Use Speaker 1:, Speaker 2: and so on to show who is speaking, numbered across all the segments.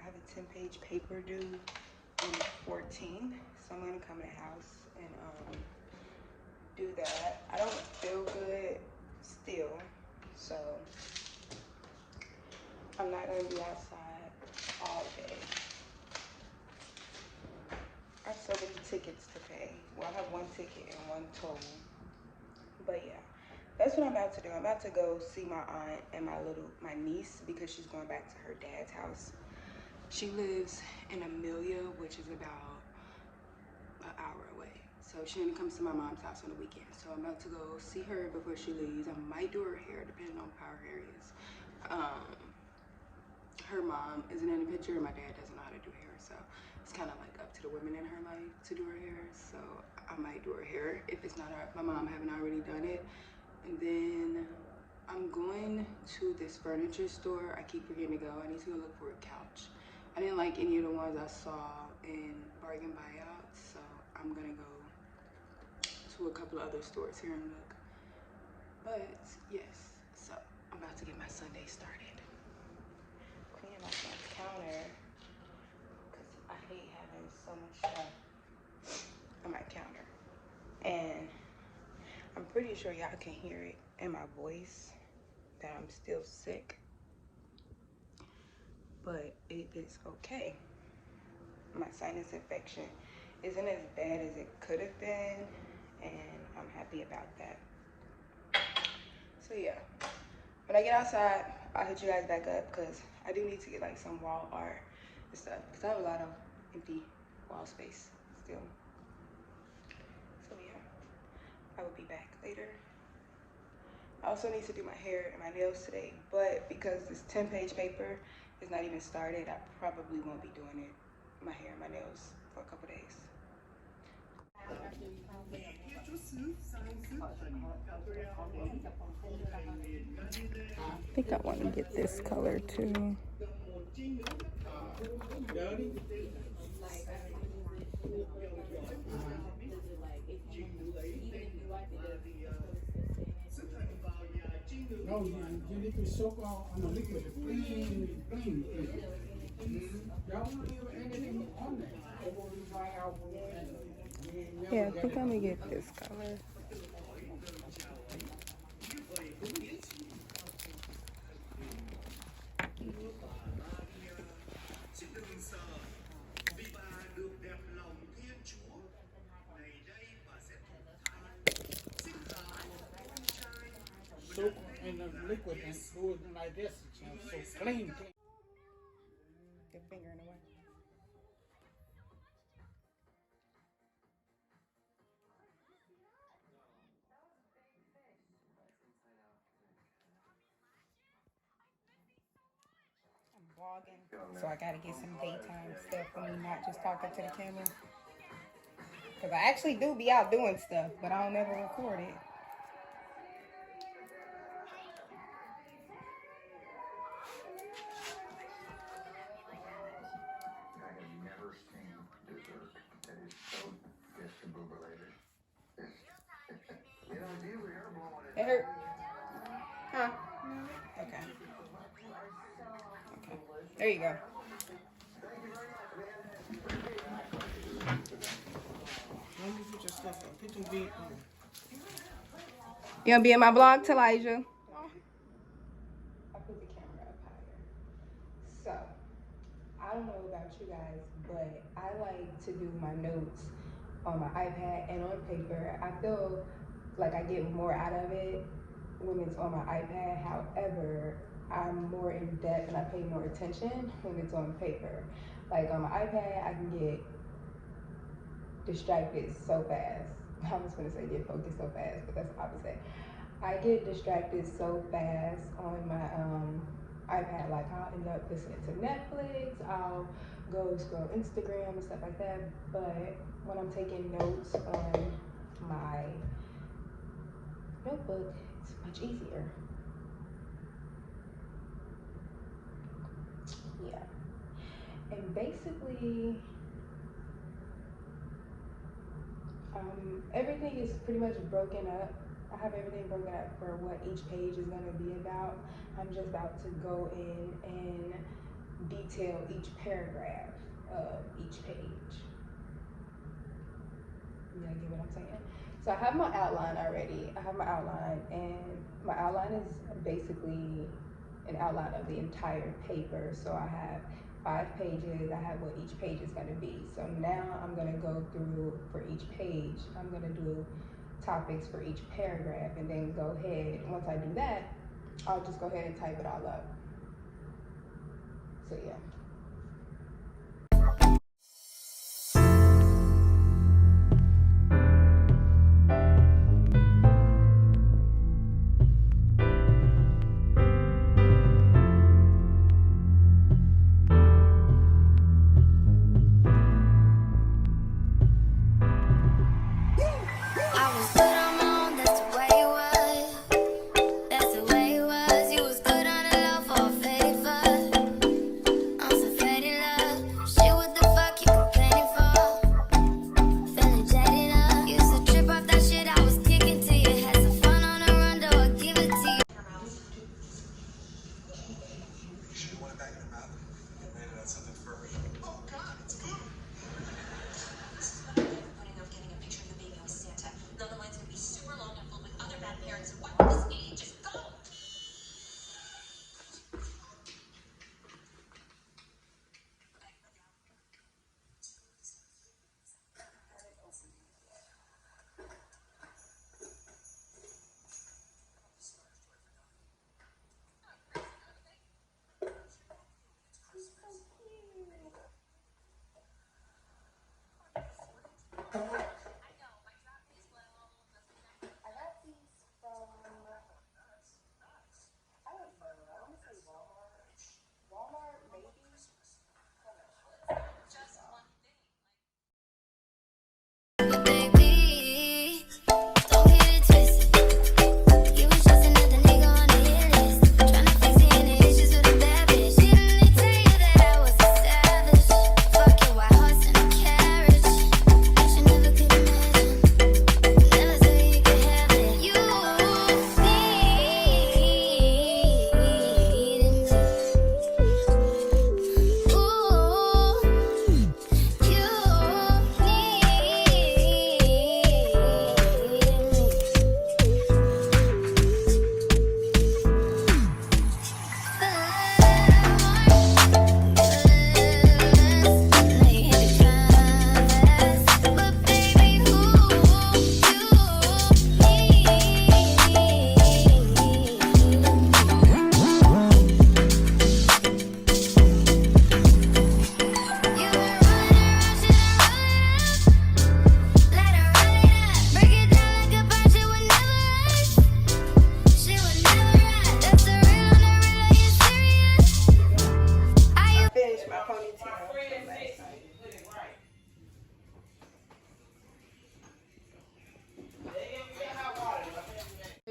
Speaker 1: I have a 10-page paper due on the 14th, so I'm gonna come in the house and do that. I don't feel good still, so I'm not gonna be outside all day. I have so many tickets to pay. Well, I have one ticket and one toll. But yeah, that's what I'm about to do. I'm about to go see my aunt and my niece because she's going back to her dad's house. She lives in Amelia, which is about an hour away. So she only comes to my mom's house on the weekend. So I'm about to go see her before she leaves. I might do her hair depending on how her hair is. Her mom isn't in the picture and my dad doesn't know how to do hair. So it's kind of like up to the women in her life to do her hair. So I might do her hair if it's not my mom haven't already done it. And then I'm going to this furniture store. I keep forgetting to go. I need to go look for a couch. I didn't like any of the ones I saw in Bargain Buyouts, so I'm gonna go to a couple of other stores here and look. But yes, so I'm about to get my Sunday started. Cleaning off my counter, because I hate having so much stuff on my counter. And I'm pretty sure y'all can hear it in my voice that I'm still sick. But it is okay. My sinus infection isn't as bad as it could have been, and I'm happy about that. So yeah, when I get outside, I'll hit you guys back up because I do need to get like some wall art and stuff because I have a lot of empty wall space still. So yeah, I will be back later. I also need to do my hair and my nails today, but because this 10-page paper is not even started, I probably won't be doing it, my hair and my nails, for a couple days. I think I want to get this color too.
Speaker 2: No, you need to soak on the liquid, clean. Y'all want to leave anything on there?
Speaker 1: Yeah, I think I'm gonna get this color.
Speaker 2: Soak in the liquid and do it like this, so clean.
Speaker 1: Your finger in the way. I'm vlogging, so I gotta get some daytime stuff for me, not just talking to the camera. Cause I actually do be out doing stuff, but I don't ever record it. It hurt? Huh? Okay. Okay. There you go. You gonna be in my vlog, Elijah? I put the camera up higher. So, I don't know about you guys, but I like to do my notes on my iPad and on paper. I feel like I get more out of it when it's on my iPad. However, I'm more in depth and I pay more attention when it's on paper. Like on my iPad, I can get distracted so fast. I was gonna say get focused so fast, but that's the opposite. I get distracted so fast on my iPad. Like I'll end up listening to Netflix, I'll go scroll Instagram and stuff like that. But when I'm taking notes on my notebook, it's much easier. Yeah. And basically, everything is pretty much broken up. I have everything broken up for what each page is going to be about. I'm just about to go in and detail each paragraph of each page. You get what I'm saying? So I have my outline already. I have my outline, and my outline is basically an outline of the entire paper. So I have 5 pages. I have what each page is going to be. So now I'm going to go through for each page. I'm going to do topics for each paragraph, and then go ahead. Once I do that, I'll just go ahead and type it all up. So yeah.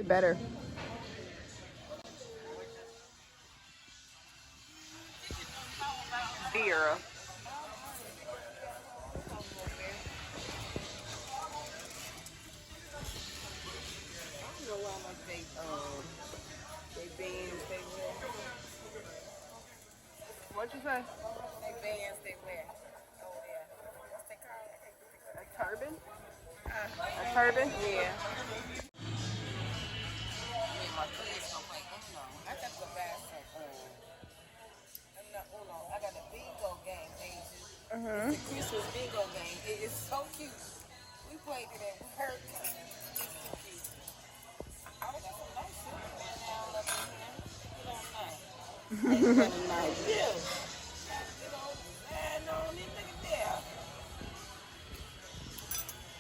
Speaker 1: Better. Beer. What'd you say? They bands they wear. Oh yeah. What's they call it? A turban? A turban? Yeah. My kids don't play Uno. I got to buy some Uno. I got a bingo game, Ages. It's a Christmas bingo game. It is so cute. We played it at work. It's too cute. Oh, that's a nice one down up in here. It don't nice. It's kind of nice. Yeah. It don't stand on it. Look at that.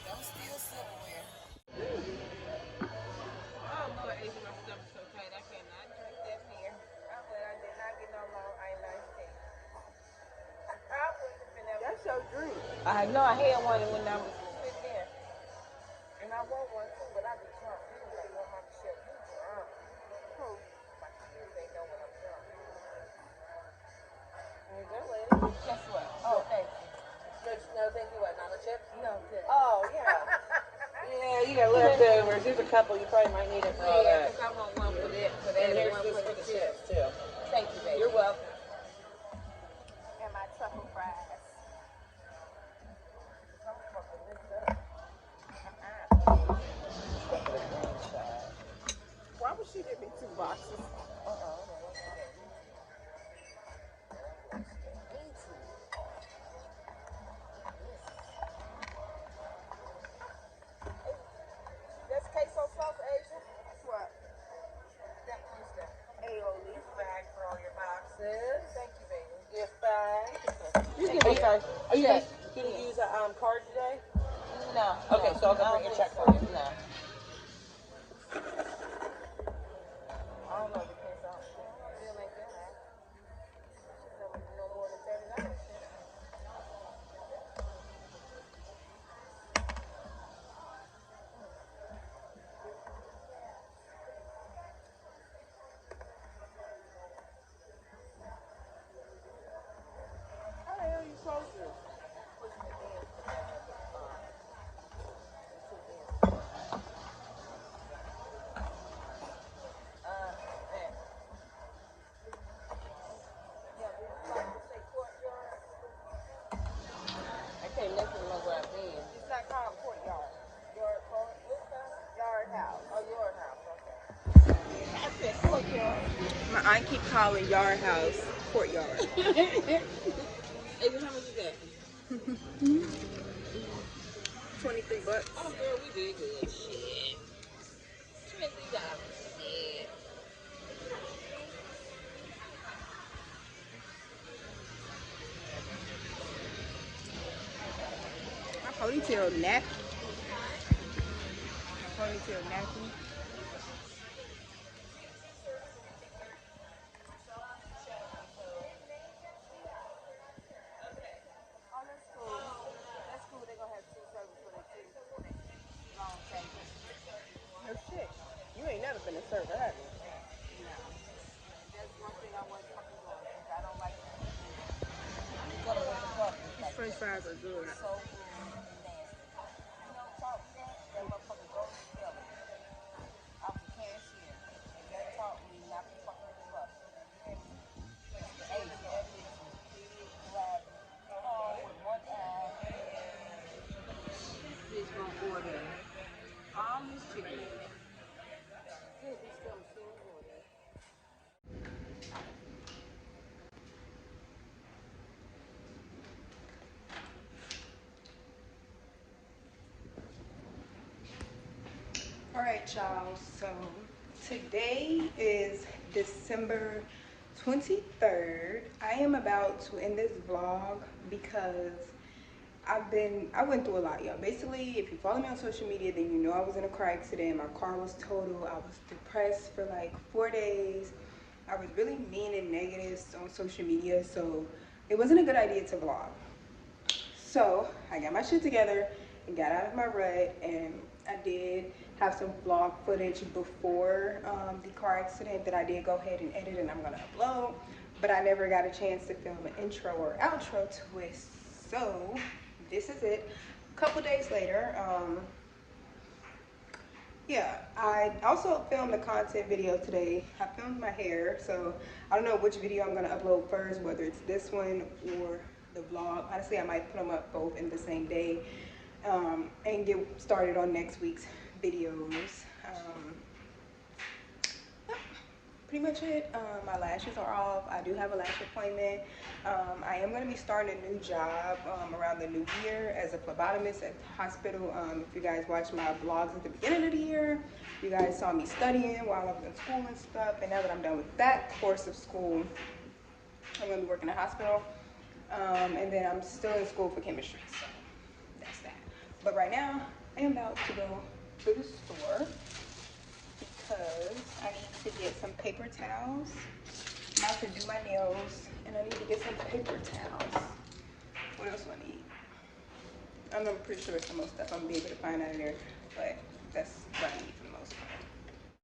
Speaker 1: Don't steal silverware. Oh, Lord, Asia, my stomach's so tight. I cannot drink that beer. I did not get no long Irish tea. That's your drink. I know I had one when I was sitting there. And I want one too, but I be drunk. People like, want my shit. You drunk. My kids ain't know when I'm drunk. Guess what? Oh, thank you. No, thank you what? Not a chip? No, good. Oh, yeah. Yeah, you got leftovers. There's a couple you probably might need it for all that. I want one for that. And there's this for the chips, too. Thank you, baby. You're welcome.
Speaker 3: Why would she give me 2 boxes? That's queso sauce, Asia? What? That one's the aioli bag for all your boxes. Thank you, baby. You're fine. Are you guys going to use a card today?
Speaker 4: No.
Speaker 3: Okay, so I'll go bring a check for you.
Speaker 4: No.
Speaker 3: I don't know, because I don't feel like that. No more than $30. How the hell are you supposed to? I can't let you know where I've been. It's not called courtyard. Yard house. Oh, yard house. Okay. I said courtyard. My aunt keep calling yard house courtyard. Hey, how much is that? $23. Oh, girl, we did good. Shit. $23. Shit. My ponytail nappy. Oh, that's cool. That's cool. They're gonna have 2 servers for that too. Long table. No shit. You ain't never been a server, have you? No. That's one thing I want fucking doing because I don't like that. These French fries are good. So good and nasty. You know, taught me that? That motherfucker goes together. I was a cashier. And that taught me not to fuck with the fuck. Hey, that bitch was big, black, tall with one eye. This bitch gonna order all this chicken. Good, we still order.
Speaker 1: All right, y'all, so today is December 23rd. I am about to end this vlog because I went through a lot, y'all. Basically, if you follow me on social media, then you know I was in a car accident. My car was totaled. I was depressed for like 4 days. I was really mean and negative on social media, so it wasn't a good idea to vlog. So I got my shit together and got out of my rut, and I did have some vlog footage before the car accident that I did go ahead and edit and I'm gonna upload, but I never got a chance to film an intro or outro to it. So this is it. A couple days later, yeah, I also filmed a content video today. I filmed my hair, so I don't know which video I'm gonna upload first, whether it's this one or the vlog. Honestly, I might put them up both in the same day and get started on next week's videos. Pretty much it. My lashes are off. I do have a lash appointment. I am going to be starting a new job around the new year as a phlebotomist at the hospital. If you guys watched my vlogs at the beginning of the year, you guys saw me studying while I was in school and stuff. And now that I'm done with that course of school, I'm going to be working in a hospital. And then I'm still in school for chemistry, so that's that. But right now, I am about to go to the store because I need to get some paper towels. I'm about to do my nails, and I need to get some paper towels. What else do I need? I'm pretty sure some more stuff I'm gonna be able to find out of there.